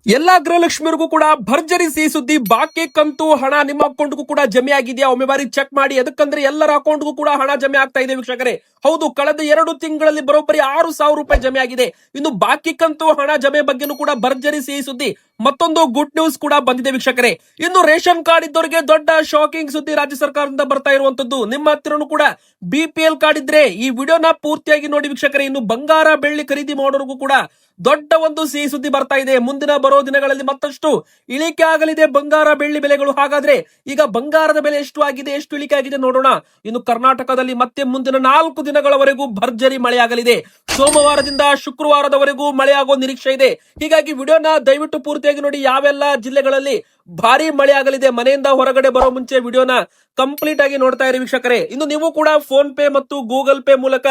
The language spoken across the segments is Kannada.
ಎಲ್ಲಾ ಗೃಹಲಕ್ಷ್ಮಿಯರಿಗೂ ಕೂಡ ಭರ್ಜರಿ ಸಿಹಿ ಸುದ್ದಿ. ಬಾಕಿ ಕಂತು ಹಣ ನಿಮ್ಮ ಅಕೌಂಟ್ಗೂ ಕೂಡ ಜಮೆ ಆಗಿದೆಯಾ? ಒಮ್ಮೆ ಬಾರಿ ಚೆಕ್ ಮಾಡಿ. ಅದಕ್ಕಂದ್ರೆ ಎಲ್ಲರ ಅಕೌಂಟ್ಗೂ ಕೂಡ ಹಣ ಜಮೆ ಆಗ್ತಾ ಇದೆ ವೀಕ್ಷಕರೇ. ಹೌದು, ಕಳೆದ 2 ತಿಂಗಳಲ್ಲಿ ಬರೋಬ್ಬರಿ 6,000 ರೂಪಾಯಿ ಜಮೆ ಆಗಿದೆ. ಇನ್ನು ಬಾಕಿ ಕಂತು ಹಣ ಜಮೆ ಬಗ್ಗೆನೂ ಕೂಡ ಭರ್ಜರಿ ಸಿಹಿ ಸುದ್ದಿ. ಮತ್ತೊಂದು ಗುಡ್ ನ್ಯೂಸ್ ಕೂಡ ಬಂದಿದೆ ವೀಕ್ಷಕರೇ. ಇನ್ನು ರೇಷನ್ ಕಾರ್ಡ್ ಇದ್ದವರಿಗೆ ದೊಡ್ಡ ಶಾಕಿಂಗ್ ಸುದ್ದಿ ರಾಜ್ಯ ಸರ್ಕಾರದಿಂದ ಬರ್ತಾ ಇರುವಂತದ್ದು. ನಿಮ್ಮ ಹತ್ತಿರನೂ ಕೂಡ BPL ಕಾರ್ಡ್ ಇದ್ರೆ ಈ ವಿಡಿಯೋನ ಪೂರ್ತಿಯಾಗಿ ನೋಡಿ ವೀಕ್ಷಕರೇ. ಇನ್ನು ಬಂಗಾರ ಬೆಳ್ಳಿ ಖರೀದಿ ಮಾಡೋರಿಗೂ ಕೂಡ ದೊಡ್ಡ ಒಂದು ಸಿಹಿ ಸುದ್ದಿ ಬರ್ತಾ ಇದೆ. ಮುಂದಿನ ಬರೋ ದಿನಗಳಲ್ಲಿ ಮತ್ತಷ್ಟು ಇಳಿಕೆ ಆಗಲಿದೆ ಬಂಗಾರ ಬೆಳ್ಳಿ ಬೆಲೆಗಳು. ಹಾಗಾದ್ರೆ ಈಗ ಬಂಗಾರದ ಬೆಲೆ ಎಷ್ಟು ಆಗಿದೆ, ಎಷ್ಟು ಇಳಿಕೆ ಆಗಿದೆ ನೋಡೋಣ. ಇನ್ನು ಕರ್ನಾಟಕದಲ್ಲಿ ಮತ್ತೆ ಮುಂದಿನ 4 ದಿನಗಳವರೆಗೂ ಭರ್ಜರಿ ಮಳೆ ಆಗಲಿದೆ. ಸೋಮವಾರದಿಂದ ಶುಕ್ರವಾರದವರೆಗೂ ಮಳೆ ಆಗೋ ನಿರೀಕ್ಷೆ ಇದೆ. ಹೀಗಾಗಿ ವಿಡಿಯೋನ ದಯವಿಟ್ಟು ಪೂರ್ತಿಯಾಗಿ ನೋಡಿ. ಯಾವೆಲ್ಲ ಜಿಲ್ಲೆಗಳಲ್ಲಿ ಭಾರಿ ಮಳೆ ಆಗಲಿದೆ, ಮನೆಯಿಂದ ಹೊರಗಡೆ ಬರೋ ಮುಂಚೆ ವಿಡಿಯೋನ ಕಂಪ್ಲೀಟ್ ಆಗಿ ನೋಡ್ತಾ ಇರಿ ವೀಕ್ಷಕರೇ. ಇನ್ನು ನೀವು ಕೂಡ ಫೋನ್ ಪೇ ಮತ್ತು ಗೂಗಲ್ ಪೇ ಮೂಲಕ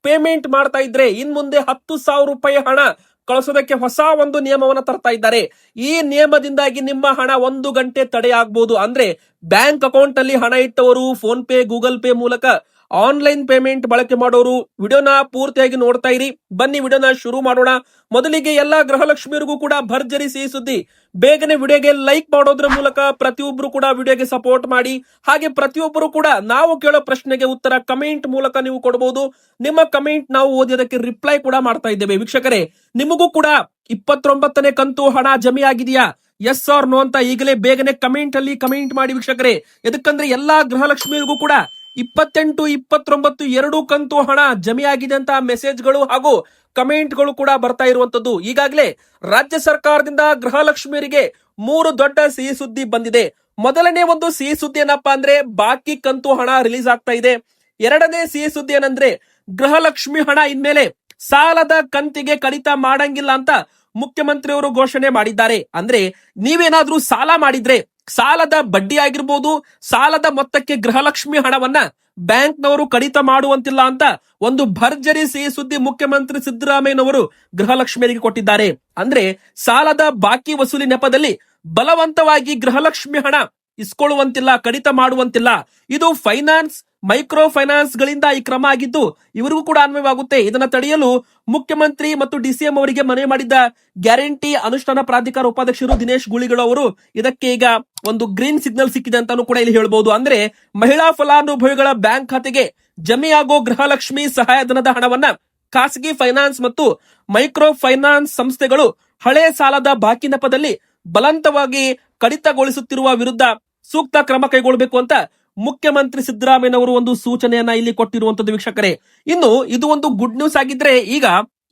ಪೇಮೆಂಟ್ ಮಾಡ್ತಾ ಇದ್ರೆ ಇನ್ ಮುಂದೆ 10,000 ರೂಪಾಯಿ ಹಣ ಕಳಿಸೋದಕ್ಕೆ ಹೊಸ ಒಂದು ನಿಯಮವನ್ನ ತರ್ತಾ ಇದ್ದಾರೆ. ಈ ನಿಯಮದಿಂದಾಗಿ ನಿಮ್ಮ ಹಣ 1 ಗಂಟೆ ತಡೆ ಆಗ್ಬಹುದು. ಅಂದ್ರೆ ಬ್ಯಾಂಕ್ ಅಕೌಂಟ್ ಅಲ್ಲಿ ಹಣ ಇಟ್ಟವರು ಫೋನ್ ಪೇ ಗೂಗಲ್ ಪೇ ಮೂಲಕ ಆನ್ಲೈನ್ ಪೇಮೆಂಟ್ ಬಳಕೆ ಮಾಡೋರು ವಿಡಿಯೋನ ಪೂರ್ತಿಯಾಗಿ ನೋಡ್ತಾ ಇರಿ. ಬನ್ನಿ ವಿಡಿಯೋನ ಶುರು ಮಾಡೋಣ. ಮೊದಲಿಗೆ ಎಲ್ಲಾ ಗೃಹಲಕ್ಷ್ಮಿಯರಿಗೂ ಕೂಡ ಭರ್ಜರಿ ಸಿಹಿ ಸುದ್ದಿ. ಬೇಗನೆ ವಿಡಿಯೋಗೆ ಲೈಕ್ ಮಾಡೋದ್ರ ಮೂಲಕ ಪ್ರತಿಯೊಬ್ಬರು ಕೂಡ ವಿಡಿಯೋಗೆ ಸಪೋರ್ಟ್ ಮಾಡಿ. ಹಾಗೆ ಪ್ರತಿಯೊಬ್ಬರು ಕೂಡ ನಾವು ಕೇಳೋ ಪ್ರಶ್ನೆಗೆ ಉತ್ತರ ಕಮೆಂಟ್ ಮೂಲಕ ನೀವು ಕೊಡಬಹುದು. ನಿಮ್ಮ ಕಮೆಂಟ್ ನಾವು ಓದೋದಕ್ಕೆ ರಿಪ್ಲೈ ಕೂಡ ಮಾಡ್ತಾ ಇದ್ದೇವೆ ವೀಕ್ಷಕರೇ. ನಿಮಗೂ ಕೂಡ 29ನೇ ಕಂತು ಹಣ ಜಮೆ ಆಗಿದೆಯಾ, ಎಸ್ ಆರ್ ನೋ ಅಂತ ಈಗಲೇ ಬೇಗನೆ ಕಮೆಂಟ್ ಅಲ್ಲಿ ಕಮೆಂಟ್ ಮಾಡಿ ವೀಕ್ಷಕರೇ. ಎದಕ್ಕಂದ್ರೆ ಎಲ್ಲಾ ಗೃಹಲಕ್ಷ್ಮಿಯರಿಗೂ ಕೂಡ 28, 29 2 ಕಂತು ಹಣ ಜಮೆ ಆಗಿದೆ ಅಂತ ಮೆಸೇಜ್ಗಳು ಹಾಗೂ ಕಮೆಂಟ್ಗಳು ಕೂಡ ಬರ್ತಾ ಇರುವಂತದ್ದು. ಈಗಾಗಲೇ ರಾಜ್ಯ ಸರ್ಕಾರದಿಂದ ಗೃಹಲಕ್ಷ್ಮಿಯರಿಗೆ 3 ದೊಡ್ಡ ಸಿಹಿ ಸುದ್ದಿ ಬಂದಿದೆ. ಮೊದಲನೇ ಒಂದು ಸಿಹಿ ಸುದ್ದಿ ಏನಪ್ಪಾ ಅಂದ್ರೆ ಬಾಕಿ ಕಂತು ಹಣ ರಿಲೀಸ್ ಆಗ್ತಾ ಇದೆ. ಎರಡನೇ ಸಿಹಿ ಸುದ್ದಿ ಏನಂದ್ರೆ ಗೃಹಲಕ್ಷ್ಮಿ ಹಣ ಇನ್ಮೇಲೆ ಸಾಲದ ಕಂತಿಗೆ ಕಡಿತ ಮಾಡಂಗಿಲ್ಲ ಅಂತ ಮುಖ್ಯಮಂತ್ರಿಯವರು ಘೋಷಣೆ ಮಾಡಿದ್ದಾರೆ. ಅಂದ್ರೆ ನೀವೇನಾದ್ರೂ ಸಾಲ ಮಾಡಿದ್ರೆ ಸಾಲದ ಬಡ್ಡಿ ಆಗಿರ್ಬೋದು, ಸಾಲದ ಮೊತ್ತಕ್ಕೆ ಗೃಹಲಕ್ಷ್ಮಿ ಹಣವನ್ನ ಬ್ಯಾಂಕ್ನವರು ಕಡಿತ ಮಾಡುವಂತಿಲ್ಲ ಅಂತ ಒಂದು ಭರ್ಜರಿ ಸಿಹಿ ಸುದ್ದಿ ಮುಖ್ಯಮಂತ್ರಿ ಸಿದ್ದರಾಮಯ್ಯನವರು ಗೃಹಲಕ್ಷ್ಮಿಯರಿಗೆ ಕೊಟ್ಟಿದ್ದಾರೆ. ಅಂದ್ರೆ ಸಾಲದ ಬಾಕಿ ವಸೂಲಿ ನೆಪದಲ್ಲಿ ಬಲವಂತವಾಗಿ ಗೃಹಲಕ್ಷ್ಮಿ ಹಣ ಇಸ್ಕೊಳ್ಳುವಂತಿಲ್ಲ, ಕಡಿತ ಮಾಡುವಂತಿಲ್ಲ. ಇದು ಫೈನಾನ್ಸ್ ಮೈಕ್ರೋ ಫೈನಾನ್ಸ್ ಗಳಿಂದ ಈ ಕ್ರಮ ಆಗಿದ್ದು ಇವರಿಗೂ ಕೂಡ ಅನ್ವಯವಾಗುತ್ತೆ. ಇದನ್ನ ತಡೆಯಲು ಮುಖ್ಯಮಂತ್ರಿ ಮತ್ತು DCM ಅವರಿಗೆ ಮನವಿ ಮಾಡಿದ್ದ ಗ್ಯಾರಂಟಿ ಅನುಷ್ಠಾನ ಪ್ರಾಧಿಕಾರ ಉಪಾಧ್ಯಕ್ಷರು ದಿನೇಶ್ ಗುಳಿಗಳು ಅವರು ಇದಕ್ಕೆ ಈಗ ಒಂದು ಗ್ರೀನ್ ಸಿಗ್ನಲ್ ಸಿಕ್ಕಿದೆ ಅಂತಾನು ಕೂಡ ಇಲ್ಲಿ ಹೇಳ್ಬಹುದು. ಅಂದ್ರೆ ಮಹಿಳಾ ಫಲಾನುಭವಿಗಳ ಬ್ಯಾಂಕ್ ಖಾತೆಗೆ ಜಮೆಯಾಗೋ ಗೃಹಲಕ್ಷ್ಮಿ ಸಹಾಯಧನದ ಹಣವನ್ನ ಖಾಸಗಿ ಫೈನಾನ್ಸ್ ಮತ್ತು ಮೈಕ್ರೋ ಫೈನಾನ್ಸ್ ಸಂಸ್ಥೆಗಳು ಹಳೆ ಸಾಲದ ಬಾಕಿ ನೆಪದಲ್ಲಿ ಬಲವಂತವಾಗಿ ಕಡಿತಗೊಳಿಸುತ್ತಿರುವ ವಿರುದ್ಧ ಸೂಕ್ತ ಕ್ರಮ ಕೈಗೊಳ್ಳಬೇಕು ಅಂತ ಮುಖ್ಯಮಂತ್ರಿ ಸಿದ್ದರಾಮಯ್ಯನವರು ಒಂದು ಸೂಚನೆಯನ್ನ ಇಲ್ಲಿ ಕೊಟ್ಟಿರುವಂತದ್ದು ವೀಕ್ಷಕರೇ. ಇನ್ನು ಇದು ಒಂದು ಗುಡ್ ನ್ಯೂಸ್ ಆಗಿದ್ರೆ ಈಗ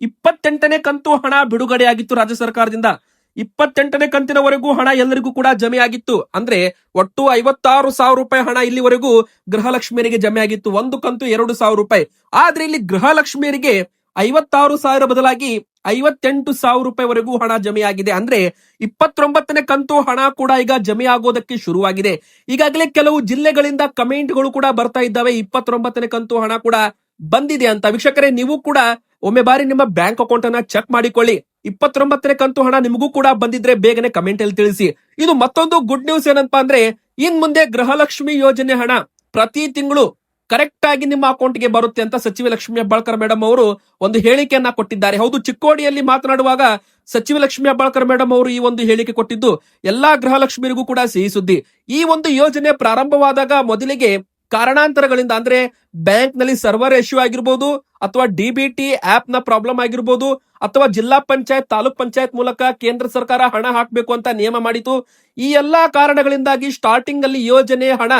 28ನೇ ಕಂತು ಹಣ ಬಿಡುಗಡೆ ಆಗಿತ್ತು ರಾಜ್ಯ ಸರ್ಕಾರದಿಂದ. 28ನೇ ಕಂತಿನವರೆಗೂ ಹಣ ಎಲ್ಲರಿಗೂ ಕೂಡ ಜಮೆ ಆಗಿತ್ತು. ಅಂದ್ರೆ ಒಟ್ಟು 56,000 ರೂಪಾಯಿ ಹಣ ಇಲ್ಲಿವರೆಗೂ ಗೃಹಲಕ್ಷ್ಮಿಯರಿಗೆ ಜಮೆ ಆಗಿತ್ತು. ಒಂದು ಕಂತು 2,000 ರೂಪಾಯಿ. ಆದ್ರೆ ಇಲ್ಲಿ ಗೃಹಲಕ್ಷ್ಮಿಯರಿಗೆ 56,000 ಬದಲಾಗಿ 58,000 ರೂಪಾಯಿವರೆಗೂ ಹಣ ಜಮೆ ಆಗಿದೆ. ಅಂದ್ರೆ 29ನೇ ಕಂತು ಹಣ ಕೂಡ ಈಗ ಜಮೆ ಆಗೋದಕ್ಕೆ ಶುರುವಾಗಿದೆ. ಈಗಾಗಲೇ ಕೆಲವು ಜಿಲ್ಲೆಗಳಿಂದ ಕಮೆಂಟ್ಗಳು ಕೂಡ ಬರ್ತಾ ಇದ್ದಾವೆ 29ನೇ ಕಂತು ಹಣ ಕೂಡ ಬಂದಿದೆ ಅಂತ. ವೀಕ್ಷಕರೇ, ನೀವು ಕೂಡ ಒಮ್ಮೆ ಬಾರಿ ನಿಮ್ಮ ಬ್ಯಾಂಕ್ ಅಕೌಂಟ್ ಅನ್ನ ಚೆಕ್ ಮಾಡಿಕೊಳ್ಳಿ. 29ನೇ ಕಂತು ಹಣ ನಿಮಗೂ ಕೂಡ ಬಂದಿದ್ರೆ ಬೇಗನೆ ಕಮೆಂಟ್ ಅಲ್ಲಿ ತಿಳಿಸಿ. ಇದು ಮತ್ತೊಂದು ಗುಡ್ ನ್ಯೂಸ್ ಏನಪ್ಪಾ ಅಂದ್ರೆ ಇನ್ ಮುಂದೆ ಗೃಹಲಕ್ಷ್ಮಿ ಯೋಜನೆ ಹಣ ಪ್ರತಿ ತಿಂಗಳು ಕರೆಕ್ಟ್ ಆಗಿ ನಿಮ್ಮ ಅಕೌಂಟ್ಗೆ ಬರುತ್ತೆ ಅಂತ ಸಚಿವ ಲಕ್ಷ್ಮೀ ಹೆಬ್ಬಾಳ್ಕರ್ ಮೇಡಮ್ ಅವರು ಒಂದು ಹೇಳಿಕೆಯನ್ನ ಕೊಟ್ಟಿದ್ದಾರೆ. ಹೌದು, ಚಿಕ್ಕೋಡಿಯಲ್ಲಿ ಮಾತನಾಡುವಾಗ ಸಚಿವ ಲಕ್ಷ್ಮೀ ಹೆಬ್ಬಾಳ್ಕರ್ ಮೇಡಮ್ ಅವರು ಈ ಒಂದು ಹೇಳಿಕೆ ಕೊಟ್ಟಿದ್ದು ಎಲ್ಲಾ ಗೃಹಲಕ್ಷ್ಮಿಯರಿಗೂ ಕೂಡ ಸಿಹಿ ಸುದ್ದಿ. ಈ ಒಂದು ಯೋಜನೆ ಪ್ರಾರಂಭವಾದಾಗ ಮೊದಲಿಗೆ ಕಾರಣಾಂತರಗಳಿಂದ ಅಂದ್ರೆ ಬ್ಯಾಂಕ್ ನಲ್ಲಿ ಸರ್ವರ್ ಇಶ್ಯೂ ಆಗಿರ್ಬೋದು, ಅಥವಾ DBT ಆಪ್ ನ ಪ್ರಾಬ್ಲಮ್ ಆಗಿರ್ಬೋದು, ಅಥವಾ ಜಿಲ್ಲಾ ಪಂಚಾಯತ್ ತಾಲೂಕ್ ಪಂಚಾಯತ್ ಮೂಲಕ ಕೇಂದ್ರ ಸರ್ಕಾರ ಹಣ ಹಾಕಬೇಕು ಅಂತ ನಿಯಮ ಮಾಡಿತು. ಈ ಎಲ್ಲಾ ಕಾರಣಗಳಿಂದಾಗಿ ಸ್ಟಾರ್ಟಿಂಗ್ ಅಲ್ಲಿ ಯೋಜನೆ ಹಣ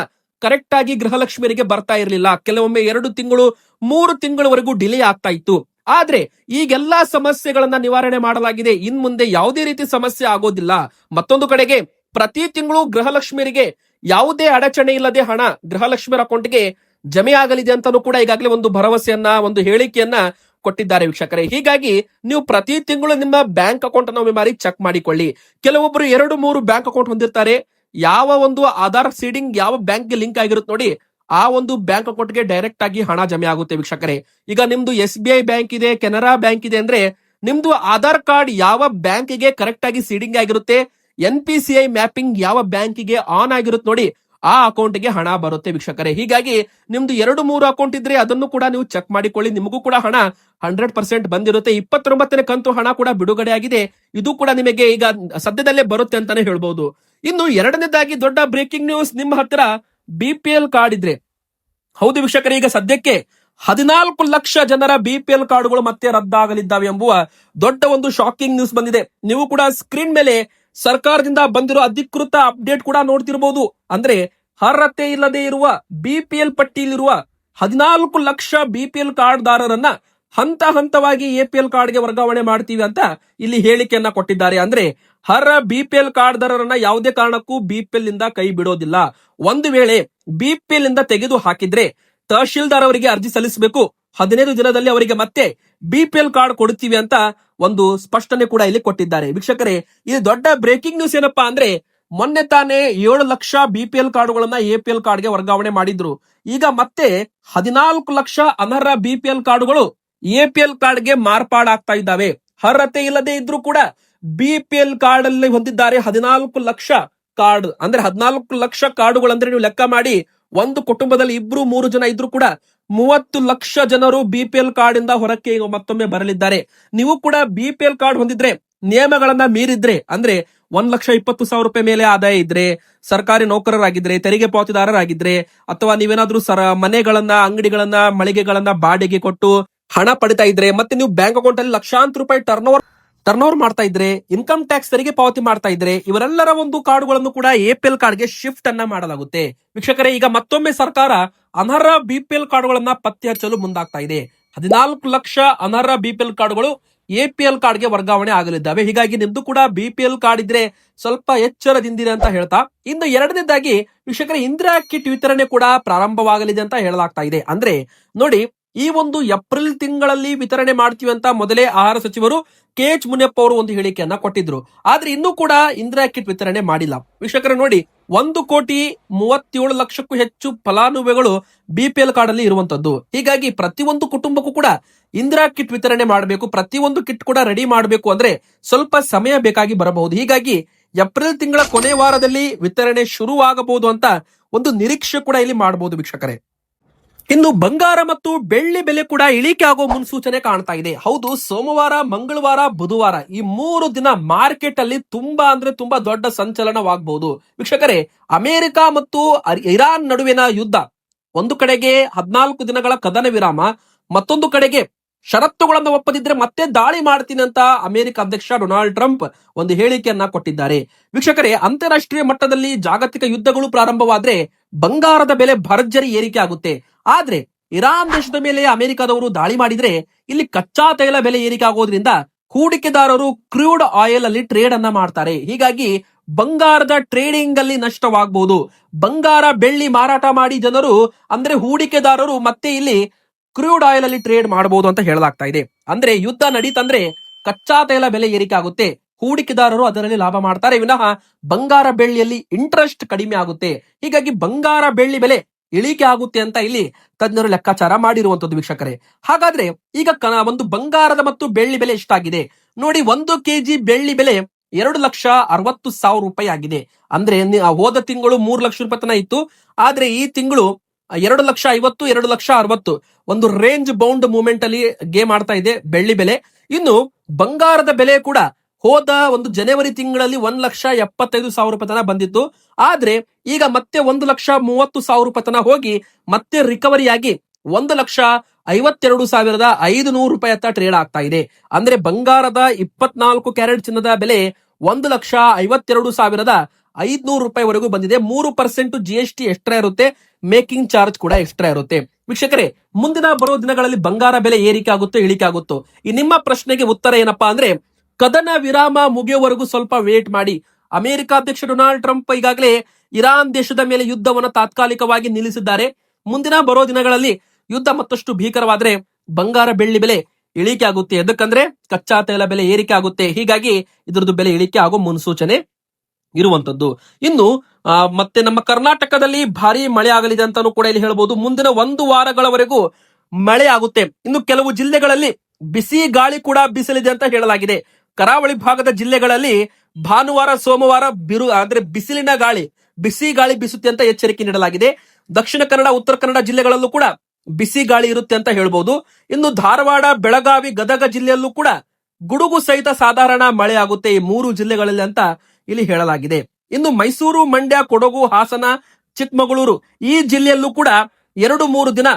ಕರೆಕ್ಟ್ ಆಗಿ ಗೃಹಲಕ್ಷ್ಮಿಯರಿಗೆ ಬರ್ತಾ ಇರಲಿಲ್ಲ. ಕೆಲವೊಮ್ಮೆ 2 ತಿಂಗಳು 3 ತಿಂಗಳವರೆಗೂ ಡಿಲೇ ಆಗ್ತಾ ಇತ್ತು. ಆದ್ರೆ ಈಗೆಲ್ಲಾ ಸಮಸ್ಯೆಗಳನ್ನ ನಿವಾರಣೆ ಮಾಡಲಾಗಿದೆ. ಇನ್ ಮುಂದೆ ಯಾವುದೇ ರೀತಿ ಸಮಸ್ಯೆ ಆಗೋದಿಲ್ಲ. ಮತ್ತೊಂದು ಕಡೆಗೆ ಪ್ರತಿ ತಿಂಗಳು ಗೃಹಲಕ್ಷ್ಮಿಯರಿಗೆ ಯಾವುದೇ ಅಡಚಣೆ ಇಲ್ಲದೆ ಹಣ ಗೃಹಲಕ್ಷ್ಮಿಯರ ಅಕೌಂಟ್ಗೆ ಜಮೆ ಆಗಲಿದೆ ಅಂತಾನೂ ಕೂಡ ಈಗಾಗಲೇ ಒಂದು ಭರವಸೆಯನ್ನ ಒಂದು ಹೇಳಿಕೆಯನ್ನ ಕೊಟ್ಟಿದ್ದಾರೆ ವೀಕ್ಷಕರೇ. ಹೀಗಾಗಿ ನೀವು ಪ್ರತಿ ತಿಂಗಳು ನಿಮ್ಮ ಬ್ಯಾಂಕ್ ಅಕೌಂಟ್ ಅನ್ನು ಒಮ್ಮೆ ಮಾರಿ ಚೆಕ್ ಮಾಡಿಕೊಳ್ಳಿ. ಕೆಲವೊಬ್ಬರು 2-3 ಬ್ಯಾಂಕ್ ಅಕೌಂಟ್ ಹೊಂದಿರ್ತಾರೆ. ಯಾವ ಒಂದು ಆಧಾರ್ ಸೀಡಿಂಗ್ ಯಾವ ಬ್ಯಾಂಕ್ ಗೆ ಲಿಂಕ್ ಆಗಿರುತ್ತೆ ನೋಡಿ, ಆ ಒಂದು ಬ್ಯಾಂಕ್ ಅಕೌಂಟ್ ಗೆ ಡೈರೆಕ್ಟ್ ಆಗಿ ಹಣ ಜಮೆ ಆಗುತ್ತೆ ವೀಕ್ಷಕರೇ. ಈಗ ನಿಮ್ದು SBI ಬ್ಯಾಂಕ್ ಇದೆ, ಕೆನರಾ ಬ್ಯಾಂಕ್ ಇದೆ ಅಂದ್ರೆ ನಿಮ್ದು ಆಧಾರ್ ಕಾರ್ಡ್ ಯಾವ ಬ್ಯಾಂಕಿಗೆ ಕರೆಕ್ಟ್ ಆಗಿ ಸೀಡಿಂಗ್ ಆಗಿರುತ್ತೆ, NPCI ಮ್ಯಾಪಿಂಗ್ ಯಾವ ಬ್ಯಾಂಕಿಗೆ ಆನ್ ಆಗಿರುತ್ತೆ ನೋಡಿ, ಆ ಅಕೌಂಟ್ಗೆ ಹಣ ಬರುತ್ತೆ ವೀಕ್ಷಕರೇ. ಹೀಗಾಗಿ ನಿಮ್ದು 2-3 ಅಕೌಂಟ್ ಇದ್ರೆ ಅದನ್ನು ಕೂಡ ನೀವು ಚೆಕ್ ಮಾಡಿಕೊಳ್ಳಿ, ನಿಮಗೂ ಕೂಡ ಹಣ 100% ಬಂದಿರುತ್ತೆ. 29ನೇ ಕಂತು ಹಣ ಕೂಡ ಬಿಡುಗಡೆ ಆಗಿದೆ. ಇದು ಕೂಡ ನಿಮಗೆ ಈಗ ಸದ್ಯದಲ್ಲೇ ಬರುತ್ತೆ ಅಂತಾನೆ ಹೇಳ್ಬಹುದು. ಇನ್ನು ಎರಡನೇದಾಗಿ ದೊಡ್ಡ ಬ್ರೇಕಿಂಗ್ ನ್ಯೂಸ್, ನಿಮ್ಮ ಹತ್ರ BPL ಕಾರ್ಡ್ ಇದ್ರೆ, ಹೌದು ವೀಕ್ಷಕರೇ, ಈಗ ಸದ್ಯಕ್ಕೆ 14 ಲಕ್ಷ ಜನರ BPL ಕಾರ್ಡ್ಗಳು ಮತ್ತೆ ರದ್ದಾಗಲಿದ್ದಾವೆ ಎಂಬುವ ದೊಡ್ಡ ಒಂದು ಶಾಕಿಂಗ್ ನ್ಯೂಸ್ ಬಂದಿದೆ. ನೀವು ಕೂಡ ಸ್ಕ್ರೀನ್ ಮೇಲೆ ಸರ್ಕಾರದಿಂದ ಬಂದಿರೋ ಅಧಿಕೃತ ಅಪ್ಡೇಟ್ ಕೂಡ ನೋಡ್ತಿರಬಹುದು. ಅಂದ್ರೆ ಅರ್ಹತೆ ಇಲ್ಲದೆ ಇರುವ BPL ಪಟ್ಟಿಯಲ್ಲಿರುವ 14 ಲಕ್ಷ BPL ಕಾರ್ಡ್ ದಾರರನ್ನ ಹಂತ ಹಂತವಾಗಿ APL ಕಾರ್ಡ್ಗೆ ವರ್ಗಾವಣೆ ಮಾಡ್ತೀವಿ ಅಂತ ಇಲ್ಲಿ ಹೇಳಿಕೆಯನ್ನ ಕೊಟ್ಟಿದ್ದಾರೆ. ಅಂದ್ರೆ ಅರ್ಹ BPL ಕಾರ್ಡ್ ದಾರರನ್ನ ಯಾವುದೇ ಕಾರಣಕ್ಕೂ BPL ಇಂದ ಕೈ ಬಿಡೋದಿಲ್ಲ. ಒಂದು ವೇಳೆ BPL ಇಂದ ತೆಗೆದು ಹಾಕಿದ್ರೆ ತಹಶೀಲ್ದಾರ್ ಅವರಿಗೆ ಅರ್ಜಿ ಸಲ್ಲಿಸಬೇಕು. 15 ದಿನದಲ್ಲಿ ಅವರಿಗೆ ಮತ್ತೆ BPL ಕಾರ್ಡ್ ಕೊಡ್ತೀವಿ ಅಂತ ಒಂದು ಸ್ಪಷ್ಟನೆ ಕೂಡ ಇಲ್ಲಿ ಕೊಟ್ಟಿದ್ದಾರೆ. ವೀಕ್ಷಕರೇ, ಇದು ದೊಡ್ಡ ಬ್ರೇಕಿಂಗ್ ನ್ಯೂಸ್. ಏನಪ್ಪಾ ಅಂದ್ರೆ, ಮೊನ್ನೆ ತಾನೇ 7 ಲಕ್ಷ BPL ಕಾರ್ಡ್ಗಳನ್ನ APL ಕಾರ್ಡ್ಗೆ ವರ್ಗಾವಣೆ ಮಾಡಿದ್ರು. ಈಗ ಮತ್ತೆ 14 ಲಕ್ಷ ಅನರ್ಹ BPL ಕಾರ್ಡ್ಗಳು APL ಕಾರ್ಡ್ಗೆ ಮಾರ್ಪಾಡಾಗ್ತಾ ಇದ್ದಾವೆ. ಅರ್ಹತೆ ಇಲ್ಲದೆ ಇದ್ರೂ ಕೂಡ BPL ಕಾರ್ಡ್ ಅಲ್ಲಿ ಹೊಂದಿದ್ದಾರೆ 14 ಲಕ್ಷ ಕಾರ್ಡ್. ಅಂದ್ರೆ 14 ಲಕ್ಷ ಕಾರ್ಡುಗಳು ಅಂದ್ರೆ ನೀವು ಲೆಕ್ಕ ಮಾಡಿ, ಒಂದು ಕುಟುಂಬದಲ್ಲಿ 2-3 ಜನ ಇದ್ರು ಕೂಡ 30 ಲಕ್ಷ ಜನರು BPL ಕಾರ್ಡ್ ಇಂದ ಹೊರಕ್ಕೆ ಮತ್ತೊಮ್ಮೆ ಬರಲಿದ್ದಾರೆ. ನೀವು ಕೂಡ BPL ಕಾರ್ಡ್ ಹೊಂದಿದ್ರೆ, ನಿಯಮಗಳನ್ನ ಮೀರಿದ್ರೆ, ಅಂದ್ರೆ 1,20,000 ರೂಪಾಯಿ ಮೇಲೆ ಆದಾಯ ಇದ್ರೆ, ಸರ್ಕಾರಿ ನೌಕರರಾಗಿದ್ರೆ, ತೆರಿಗೆ ಪಾವತಿದಾರರಾಗಿದ್ರೆ, ಅಥವಾ ನೀವೇನಾದ್ರೂ ಮನೆಗಳನ್ನ, ಅಂಗಡಿಗಳನ್ನ, ಮಳಿಗೆಗಳನ್ನ ಬಾಡಿಗೆ ಕೊಟ್ಟು ಹಣ ಪಡಿತಾ ಇದ್ರೆ, ಮತ್ತೆ ನೀವು ಬ್ಯಾಂಕ್ ಅಕೌಂಟ್ ಅಲ್ಲಿ ಲಕ್ಷಾಂತರ ರೂಪಾಯಿ ಟರ್ನ್ ಓವರ್ ಮಾಡ್ತಾ ಇದ್ರೆ, ಇನ್ಕಮ್ ಟ್ಯಾಕ್ಸ್ ತೆರಿಗೆ ಪಾವತಿ ಮಾಡ್ತಾ ಇದ್ರೆ, ಇವರೆಲ್ಲರ ಒಂದು ಕಾರ್ಡ್ಗಳನ್ನು ಕೂಡ APL ಕಾರ್ಡ್ಗೆ ಶಿಫ್ಟ್ ಅನ್ನ ಮಾಡಲಾಗುತ್ತೆ. ವೀಕ್ಷಕರೇ, ಈಗ ಮತ್ತೊಮ್ಮೆ ಸರ್ಕಾರ ಅನರ್ಹ BPL ಕಾರ್ಡ್ಗಳನ್ನ ಪತ್ತೆ ಹಚ್ಚಲು ಮುಂದಾಗ್ತಾ ಇದೆ. 14 ಲಕ್ಷ ಅನರ್ಹ BPL ಕಾರ್ಡ್ಗಳು APL ಕಾರ್ಡ್ಗೆ ವರ್ಗಾವಣೆ ಆಗಲಿದ್ದಾವೆ. ಹೀಗಾಗಿ ನಿಮ್ದು ಕೂಡ BPL ಕಾರ್ಡ್ ಇದ್ರೆ ಸ್ವಲ್ಪ ಎಚ್ಚರದಿಂದಿರಿ ಅಂತ ಹೇಳ್ತಾ, ಇನ್ನು ಎರಡನೇದಾಗಿ ವೀಕ್ಷಕರೇ, ಇಂದಿರಾ ಕಿಟ್ ವಿತರಣೆ ಕೂಡ ಪ್ರಾರಂಭವಾಗಲಿದೆ ಅಂತ ಹೇಳಲಾಗ್ತಾ ಇದೆ. ಅಂದ್ರೆ ನೋಡಿ, ಈ ಒಂದು ಏಪ್ರಿಲ್ ತಿಂಗಳಲ್ಲಿ ವಿತರಣೆ ಮಾಡ್ತೀವಿ ಅಂತ ಮೊದಲೇ ಆಹಾರ ಸಚಿವರು KH ಮುನಿಯಪ್ಪ ಅವರು ಒಂದು ಹೇಳಿಕೆಯನ್ನ ಕೊಟ್ಟಿದ್ರು. ಆದ್ರೆ ಇನ್ನೂ ಕೂಡ ಇಂದಿರಾ ಕಿಟ್ ವಿತರಣೆ ಮಾಡಿಲ್ಲ. ವೀಕ್ಷಕರೇ ನೋಡಿ, 1,37,00,000ಕ್ಕೂ ಹೆಚ್ಚು ಫಲಾನುಭವಿಗಳು BPL ಕಾರ್ಡ್ ಅಲ್ಲಿ ಇರುವಂತದ್ದು. ಹೀಗಾಗಿ ಪ್ರತಿಯೊಂದು ಕುಟುಂಬಕ್ಕೂ ಕೂಡ ಇಂದಿರಾ ಕಿಟ್ ವಿತರಣೆ ಮಾಡಬೇಕು. ಪ್ರತಿಯೊಂದು ಕಿಟ್ ಕೂಡ ರೆಡಿ ಮಾಡಬೇಕು ಅಂದ್ರೆ ಸ್ವಲ್ಪ ಸಮಯ ಬೇಕಾಗಿ ಬರಬಹುದು. ಹೀಗಾಗಿ ಏಪ್ರಿಲ್ ತಿಂಗಳ ಕೊನೆ ವಾರದಲ್ಲಿ ವಿತರಣೆ ಶುರುವಾಗಬಹುದು ಅಂತ ಒಂದು ನಿರೀಕ್ಷೆ ಕೂಡ ಇಲ್ಲಿ ಮಾಡಬಹುದು ವೀಕ್ಷಕರೇ. ಇನ್ನು ಬಂಗಾರ ಮತ್ತು ಬೆಳ್ಳಿ ಬೆಲೆ ಕೂಡ ಇಳಿಕೆ ಆಗೋ ಮುನ್ಸೂಚನೆ ಕಾಣ್ತಾ ಇದೆ. ಹೌದು, ಸೋಮವಾರ, ಮಂಗಳವಾರ, ಬುಧವಾರ ಈ 3 ದಿನ ಮಾರ್ಕೆಟ್ ಅಲ್ಲಿ ತುಂಬಾ ದೊಡ್ಡ ಸಂಚಲನವಾಗಬಹುದು ವೀಕ್ಷಕರೇ. ಅಮೆರಿಕ ಮತ್ತು ಇರಾನ್ ನಡುವಿನ ಯುದ್ಧ, ಒಂದು ಕಡೆಗೆ 14 ದಿನಗಳ ಕದನ ವಿರಾಮ, ಮತ್ತೊಂದು ಕಡೆಗೆ ಷರತ್ತುಗಳನ್ನು ಒಪ್ಪದಿದ್ರೆ ಮತ್ತೆ ದಾಳಿ ಮಾಡ್ತೀನಿ ಅಂತ ಅಮೆರಿಕ ಅಧ್ಯಕ್ಷ ಡೊನಾಲ್ಡ್ ಟ್ರಂಪ್ ಒಂದು ಹೇಳಿಕೆಯನ್ನ ಕೊಟ್ಟಿದ್ದಾರೆ. ವೀಕ್ಷಕರೇ, ಅಂತಾರಾಷ್ಟ್ರೀಯ ಮಟ್ಟದಲ್ಲಿ ಜಾಗತಿಕ ಯುದ್ಧಗಳು ಪ್ರಾರಂಭವಾದ್ರೆ ಬಂಗಾರದ ಬೆಲೆ ಭರ್ಜರಿ ಏರಿಕೆ ಆಗುತ್ತೆ. ಆದ್ರೆ ಇರಾನ್ ದೇಶದ ಮೇಲೆ ಅಮೆರಿಕದವರು ದಾಳಿ ಮಾಡಿದ್ರೆ ಇಲ್ಲಿ ಕಚ್ಚಾ ತೈಲ ಬೆಲೆ ಏರಿಕೆ ಆಗೋದ್ರಿಂದ ಹೂಡಿಕೆದಾರರು ಕ್ರೂಡ್ ಆಯಿಲ್ ಅಲ್ಲಿ ಟ್ರೇಡ್ ಅನ್ನ ಮಾಡ್ತಾರೆ. ಹೀಗಾಗಿ ಬಂಗಾರದ ಟ್ರೇಡಿಂಗ್ ಅಲ್ಲಿ ನಷ್ಟವಾಗಬಹುದು. ಬಂಗಾರ, ಬೆಳ್ಳಿ ಮಾರಾಟ ಮಾಡಿ ಜನರು, ಅಂದ್ರೆ ಹೂಡಿಕೆದಾರರು ಮತ್ತೆ ಇಲ್ಲಿ ಕ್ರೂಡ್ ಆಯಿಲ್ ಅಲ್ಲಿ ಟ್ರೇಡ್ ಮಾಡಬಹುದು ಅಂತ ಹೇಳಲಾಗ್ತಾ ಇದೆ. ಅಂದ್ರೆ ಯುದ್ಧ ನಡೀತಂದ್ರೆ ಕಚ್ಚಾ ತೈಲ ಬೆಲೆ ಏರಿಕೆ ಆಗುತ್ತೆ, ಹೂಡಿಕೆದಾರರು ಅದರಲ್ಲಿ ಲಾಭ ಮಾಡ್ತಾರೆ, ವಿನಃ ಬಂಗಾರ ಬೆಳ್ಳಿಯಲ್ಲಿ ಇಂಟ್ರೆಸ್ಟ್ ಕಡಿಮೆ ಆಗುತ್ತೆ. ಹೀಗಾಗಿ ಬಂಗಾರ ಬೆಳ್ಳಿ ಬೆಲೆ ಇಳಿಕೆ ಆಗುತ್ತೆ ಅಂತ ಇಲ್ಲಿ ತಜ್ಞರು ಲೆಕ್ಕಾಚಾರ ಮಾಡಿರುವಂತದ್ದು ವೀಕ್ಷಕರೇ. ಹಾಗಾದ್ರೆ ಈಗ ಒಂದು ಬಂಗಾರದ ಮತ್ತು ಬೆಳ್ಳಿ ಬೆಲೆ ಎಷ್ಟಾಗಿದೆ ನೋಡಿ. 1 kg ಬೆಳ್ಳಿ ಬೆಲೆ 2,60,000 ರೂಪಾಯಿ ಆಗಿದೆ. ಅಂದ್ರೆ ಹೋದ ತಿಂಗಳು 3 ಲಕ್ಷ ರೂಪಾಯಿ ತನ ಇತ್ತು, ಆದ್ರೆ ಈ ತಿಂಗಳು 2,50,000, 2,60,000 ಒಂದು ರೇಂಜ್ ಬೌಂಡ್ ಮೂವ್ಮೆಂಟ್ ಅಲ್ಲಿ ಗೇಮ್ ಆಡ್ತಾ ಇದೆ ಬೆಳ್ಳಿ ಬೆಲೆ. ಇನ್ನು ಬಂಗಾರದ ಬೆಲೆ ಕೂಡ ಹೋದ ಒಂದು ಜನವರಿ ತಿಂಗಳಲ್ಲಿ 1,75,000 ರೂಪಾಯಿ ತನ ಬಂದಿತ್ತು. ಆದ್ರೆ ಈಗ ಮತ್ತೆ 1,30,000 ರೂಪಾಯಿ ತನ ಹೋಗಿ ಮತ್ತೆ ರಿಕವರಿ ಆಗಿ 1,52,500 ರೂಪಾಯಿ ಹತ್ತ ಟ್ರೇಡ್ ಆಗ್ತಾ ಇದೆ. ಅಂದ್ರೆ ಬಂಗಾರದ 24 ಕ್ಯಾರೆಟ್ ಚಿನ್ನದ ಬೆಲೆ 1,52,500 ರೂಪಾಯಿವರೆಗೂ ಬಂದಿದೆ. 3% GST ಎಕ್ಸ್ಟ್ರಾ ಇರುತ್ತೆ, ಮೇಕಿಂಗ್ ಚಾರ್ಜ್ ಕೂಡ ಎಕ್ಸ್ಟ್ರಾ ಇರುತ್ತೆ. ವೀಕ್ಷಕರೇ, ಮುಂದಿನ ಬರೋ ದಿನಗಳಲ್ಲಿ ಬಂಗಾರ ಬೆಲೆ ಏರಿಕೆ ಆಗುತ್ತೋ ಇಳಿಕೆ ಆಗುತ್ತೋ? ಈ ನಿಮ್ಮ ಪ್ರಶ್ನೆಗೆ ಉತ್ತರ ಏನಪ್ಪಾ ಅಂದ್ರೆ, ಕದನ ವಿರಾಮ ಮುಗಿಯುವವರೆಗೂ ಸ್ವಲ್ಪ ವೇಟ್ ಮಾಡಿ. ಅಮೆರಿಕ ಅಧ್ಯಕ್ಷ ಡೊನಾಲ್ಡ್ ಟ್ರಂಪ್ ಈಗಾಗಲೇ ಇರಾನ್ ದೇಶದ ಮೇಲೆ ಯುದ್ಧವನ್ನು ತಾತ್ಕಾಲಿಕವಾಗಿ ನಿಲ್ಲಿಸಿದ್ದಾರೆ. ಮುಂದಿನ ಬರೋ ದಿನಗಳಲ್ಲಿ ಯುದ್ಧ ಮತ್ತಷ್ಟು ಭೀಕರವಾದ್ರೆ ಬಂಗಾರ ಬೆಳ್ಳಿ ಬೆಲೆ ಇಳಿಕೆ ಆಗುತ್ತೆ. ಎದಕ್ಕಂದ್ರೆ ಕಚ್ಚಾ ತೈಲ ಬೆಲೆ ಏರಿಕೆ ಆಗುತ್ತೆ. ಹೀಗಾಗಿ ಇದರದ್ದು ಬೆಲೆ ಇಳಿಕೆ ಆಗೋ ಮುನ್ಸೂಚನೆ ಇರುವಂತದ್ದು. ಇನ್ನು ಮತ್ತೆ ನಮ್ಮ ಕರ್ನಾಟಕದಲ್ಲಿ ಭಾರಿ ಮಳೆ ಆಗಲಿದೆ ಅಂತಾನು ಕೂಡ ಇಲ್ಲಿ ಹೇಳ್ಬೋದು. ಮುಂದಿನ 1 ವಾರಗಳವರೆಗೂ ಮಳೆ ಆಗುತ್ತೆ. ಇನ್ನು ಕೆಲವು ಜಿಲ್ಲೆಗಳಲ್ಲಿ ಬಿಸಿ ಗಾಳಿ ಕೂಡ ಬೀಸಲಿದೆ ಅಂತ ಹೇಳಲಾಗಿದೆ. ಕರಾವಳಿ ಭಾಗದ ಜಿಲ್ಲೆಗಳಲ್ಲಿ ಭಾನುವಾರ, ಸೋಮವಾರ ಅಂದ್ರೆ ಬಿಸಿಲಿನ ಗಾಳಿ, ಬಿಸಿ ಗಾಳಿ ಬೀಸುತ್ತೆ ಅಂತ ಎಚ್ಚರಿಕೆ ನೀಡಲಾಗಿದೆ. ದಕ್ಷಿಣ ಕನ್ನಡ, ಉತ್ತರ ಕನ್ನಡ ಜಿಲ್ಲೆಗಳಲ್ಲೂ ಕೂಡ ಬಿಸಿ ಗಾಳಿ ಇರುತ್ತೆ ಅಂತ ಹೇಳ್ಬೋದು. ಇನ್ನು ಧಾರವಾಡ, ಬೆಳಗಾವಿ, ಗದಗ ಜಿಲ್ಲೆಯಲ್ಲೂ ಕೂಡ ಗುಡುಗು ಸಹಿತ ಸಾಧಾರಣ ಮಳೆ ಆಗುತ್ತೆ ಈ 3 ಜಿಲ್ಲೆಗಳಲ್ಲಿ ಅಂತ ಇಲ್ಲಿ ಹೇಳಲಾಗಿದೆ. ಇನ್ನು ಮೈಸೂರು, ಮಂಡ್ಯ, ಕೊಡಗು, ಹಾಸನ, ಚಿಕ್ಕಮಗಳೂರು ಈ ಜಿಲ್ಲೆಯಲ್ಲೂ ಕೂಡ 2-3 ದಿನ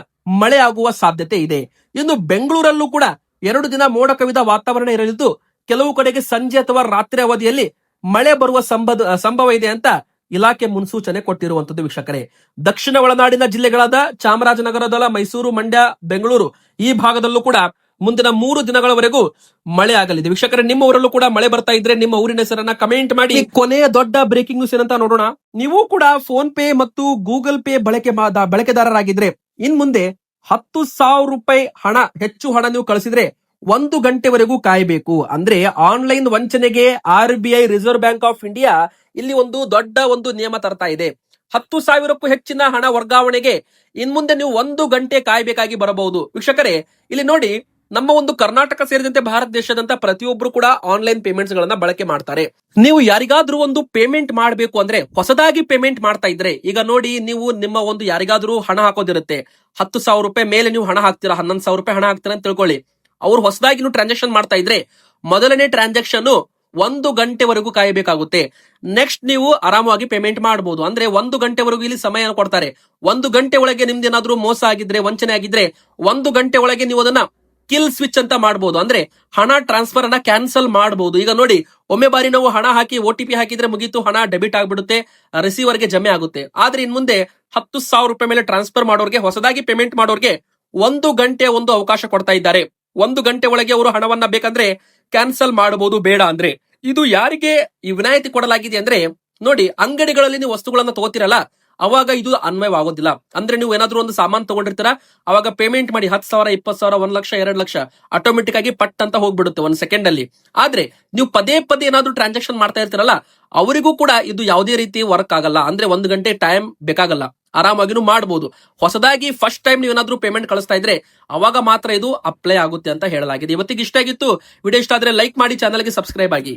ಮಳೆ ಆಗುವ ಸಾಧ್ಯತೆ ಇದೆ. ಇನ್ನು ಬೆಂಗಳೂರಲ್ಲೂ ಕೂಡ 2 ದಿನ ಮೋಡ ಕವಿದ ವಾತಾವರಣ ಇರಲಿದ್ದು ಕೆಲವು ಕಡೆಗೆ ಸಂಜೆ ಅಥವಾ ರಾತ್ರಿ ಅವಧಿಯಲ್ಲಿ ಮಳೆ ಬರುವ ಸಂಭವ ಇದೆ ಅಂತ ಇಲಾಖೆ ಮುನ್ಸೂಚನೆ ಕೊಟ್ಟಿರುವಂತದ್ದು ವೀಕ್ಷಕರೇ. ದಕ್ಷಿಣ ಒಳನಾಡಿನ ಜಿಲ್ಲೆಗಳಾದ ಚಾಮರಾಜನಗರದ, ಮೈಸೂರು, ಮಂಡ್ಯ, ಬೆಂಗಳೂರು ಈ ಭಾಗದಲ್ಲೂ ಕೂಡ ಮುಂದಿನ 3 ದಿನಗಳವರೆಗೂ ಮಳೆ ಆಗಲಿದೆ. ವೀಕ್ಷಕರೇ, ನಿಮ್ಮ ಊರಲ್ಲೂ ಕೂಡ ಮಳೆ ಬರ್ತಾ ಇದ್ರೆ ನಿಮ್ಮ ಊರಿನ ಹೆಸರನ್ನ ಕಮೆಂಟ್ ಮಾಡಿ. ಕೊನೆಯ ದೊಡ್ಡ ಬ್ರೇಕಿಂಗ್ ನ್ಯೂಸ್ ಏನಂತ ನೋಡೋಣ. ನೀವು ಕೂಡ ಫೋನ್ ಪೇ ಮತ್ತು ಗೂಗಲ್ ಪೇ ಬಳಕೆದಾರರಾಗಿದ್ರೆ ಇನ್ ಮುಂದೆ 10,000 ರೂಪಾಯಿ ಹೆಚ್ಚು ಹಣ ನೀವು ಕಳಿಸಿದ್ರೆ 1 ಗಂಟೆವರೆಗೂ ಕಾಯಬೇಕು. ಅಂದ್ರೆ ಆನ್ಲೈನ್ ವಂಚನೆಗೆ RBI, reserve bank of India ಇಲ್ಲಿ ದೊಡ್ಡ ನಿಯಮ ತರ್ತಾ ಇದೆ. 10,000ಕ್ಕೂ ಹೆಚ್ಚಿನ ಹಣ ವರ್ಗಾವಣೆಗೆ ಇನ್ ಮುಂದೆ ನೀವು 1 ಗಂಟೆ ಕಾಯಬೇಕಾಗಿ ಬರಬಹುದು. ವೀಕ್ಷಕರೇ, ಇಲ್ಲಿ ನೋಡಿ, ನಮ್ಮ ಕರ್ನಾಟಕ ಸೇರಿದಂತೆ ಭಾರತ ದೇಶದಂತ ಪ್ರತಿಯೊಬ್ಬರು ಕೂಡ ಆನ್ಲೈನ್ ಪೇಮೆಂಟ್ಸ್ ಗಳನ್ನ ಬಳಕೆ ಮಾಡ್ತಾರೆ. ನೀವು ಯಾರಿಗಾದ್ರೂ ಪೇಮೆಂಟ್ ಮಾಡಬೇಕು ಅಂದ್ರೆ ಹೊಸದಾಗಿ ಪೇಮೆಂಟ್ ಮಾಡ್ತಾ ಇದ್ರೆ, ಈಗ ನೋಡಿ, ನೀವು ನಿಮ್ಮ ಯಾರಿಗಾದ್ರೂ ಹಣ ಹಾಕೋದಿರುತ್ತೆ. 10,000 ರೂಪಾಯಿ ಮೇಲೆ ನೀವು ಹಣ ಹಾಕ್ತೀರಾ, 11,000 ರೂಪಾಯಿ ಹಣ ಹಾಕ್ತೀರಾ ಅಂತ ತಿಳ್ಕೊಳ್ಳಿ. ಅವ್ರು ಹೊಸದಾಗಿ ನೀವು ಟ್ರಾನ್ಸಾಕ್ಷನ್ ಮಾಡ್ತಾ ಇದ್ರೆ ಮೊದಲನೇ ಟ್ರಾನ್ಸಾಕ್ಷನ್ 1 ಗಂಟೆವರೆಗೂ ಕಾಯಬೇಕಾಗುತ್ತೆ. ನೆಕ್ಸ್ಟ್ ನೀವು ಆರಾಮವಾಗಿ ಪೇಮೆಂಟ್ ಮಾಡಬಹುದು. ಅಂದ್ರೆ 1 ಗಂಟೆವರೆಗೂ ಇಲ್ಲಿ ಸಮಯ ಕೊಡ್ತಾರೆ. 1 ಗಂಟೆ ಒಳಗೆ ನಿಮ್ದೇನಾದ್ರೂ ಮೋಸ ಆಗಿದ್ರೆ, ವಂಚನೆ ಆಗಿದ್ರೆ 1 ಗಂಟೆ ಒಳಗೆ ನೀವು ಅದನ್ನ ಕಿಲ್ ಸ್ವಿಚ್ ಅಂತ ಮಾಡಬಹುದು. ಅಂದ್ರೆ ಹಣ ಟ್ರಾನ್ಸ್ಫರ್ ಅನ್ನ ಕ್ಯಾನ್ಸಲ್ ಮಾಡಬಹುದು. ಈಗ ನೋಡಿ, ಒಮ್ಮೆ ಬಾರಿ ನಾವು ಹಣ ಹಾಕಿ OTP ಹಾಕಿದ್ರೆ ಮುಗೀತು, ಹಣ ಡೆಬಿಟ್ ಆಗ್ಬಿಡುತ್ತೆ, ರಿಸೀವರ್ಗೆ ಜಮೆ ಆಗುತ್ತೆ. ಆದ್ರೆ ಇನ್ ಮುಂದೆ 10,000 ರೂಪಾಯಿ ಮೇಲೆ ಟ್ರಾನ್ಸ್ಫರ್ ಮಾಡೋರ್ಗೆ, ಹೊಸದಾಗಿ ಪೇಮೆಂಟ್ ಮಾಡೋರ್ಗೆ 1 ಗಂಟೆ ಅವಕಾಶ ಕೊಡ್ತಾ ಇದ್ದಾರೆ. 1 ಗಂಟೆ ಒಳಗೆ ಅವರು ಹಣವನ್ನ ಬೇಕಂದ್ರೆ ಕ್ಯಾನ್ಸಲ್ ಮಾಡಬಹುದು, ಬೇಡ ಅಂದ್ರೆ. ಇದು ಯಾರಿಗೆ ಈ ವಿನಾಯಿತಿ ಕೊಡಲಾಗಿದೆ ಅಂದ್ರೆ, ನೋಡಿ, ಅಂಗಡಿಗಳಲ್ಲಿ ನೀವು ವಸ್ತುಗಳನ್ನ ತಗೋತಿರಲ್ಲ, ಅವಾಗ ಇದು ಅನ್ವಯವಾಗೋದಿಲ್ಲ. ಅಂದ್ರೆ ನೀವು ಏನಾದ್ರೂ ಒಂದು ಸಾಮಾನು ತಗೊಂಡಿರ್ತೀರ, ಅವಾಗ ಪೇಮೆಂಟ್ ಮಾಡಿ 10,000, 20,000, 1 ಲಕ್ಷ, 2 ಲಕ್ಷ ಆಟೋಮೆಟಿಕ್ ಆಗಿ ಪಟ್ ಅಂತ ಹೋಗ್ಬಿಡುತ್ತೆ 1 ಸೆಕೆಂಡ್ ಅಲ್ಲಿ. ಆದ್ರೆ ನೀವು ಪದೇ ಏನಾದ್ರೂ ಟ್ರಾನ್ಸಾಕ್ಷನ್ ಮಾಡ್ತಾ ಇರ್ತೀರಲ್ಲ, ಅವರಿಗೂ ಕೂಡ ಇದು ಯಾವುದೇ ರೀತಿ ವರ್ಕ್ ಆಗಲ್ಲ. ಅಂದ್ರೆ 1 ಗಂಟೆ ಟೈಮ್ ಬೇಕಾಗಲ್ಲ, ಆರಾಮಾಗಿನೂ ಮಾಡಬಹುದು. ಹೊಸದಾಗಿ ಫಸ್ಟ್ ಟೈಮ್ ನೀವು ಏನಾದ್ರೂ ಪೇಮೆಂಟ್ ಕಳಿಸ್ತಾ ಇದ್ರೆ ಅವಾಗ ಮಾತ್ರ ಇದು ಅಪ್ಲೈ ಆಗುತ್ತೆ ಅಂತ ಹೇಳಲಾಗಿದೆ. ಇವತ್ತಿಗೆ ಇಷ್ಟ ಆಗಿತ್ತು. ವಿಡಿಯೋ ಇಷ್ಟ ಆದ್ರೆ ಲೈಕ್ ಮಾಡಿ, ಚಾನಲ್ಗೆ ಸಬ್ಸ್ಕ್ರೈಬ್ ಆಗಿ.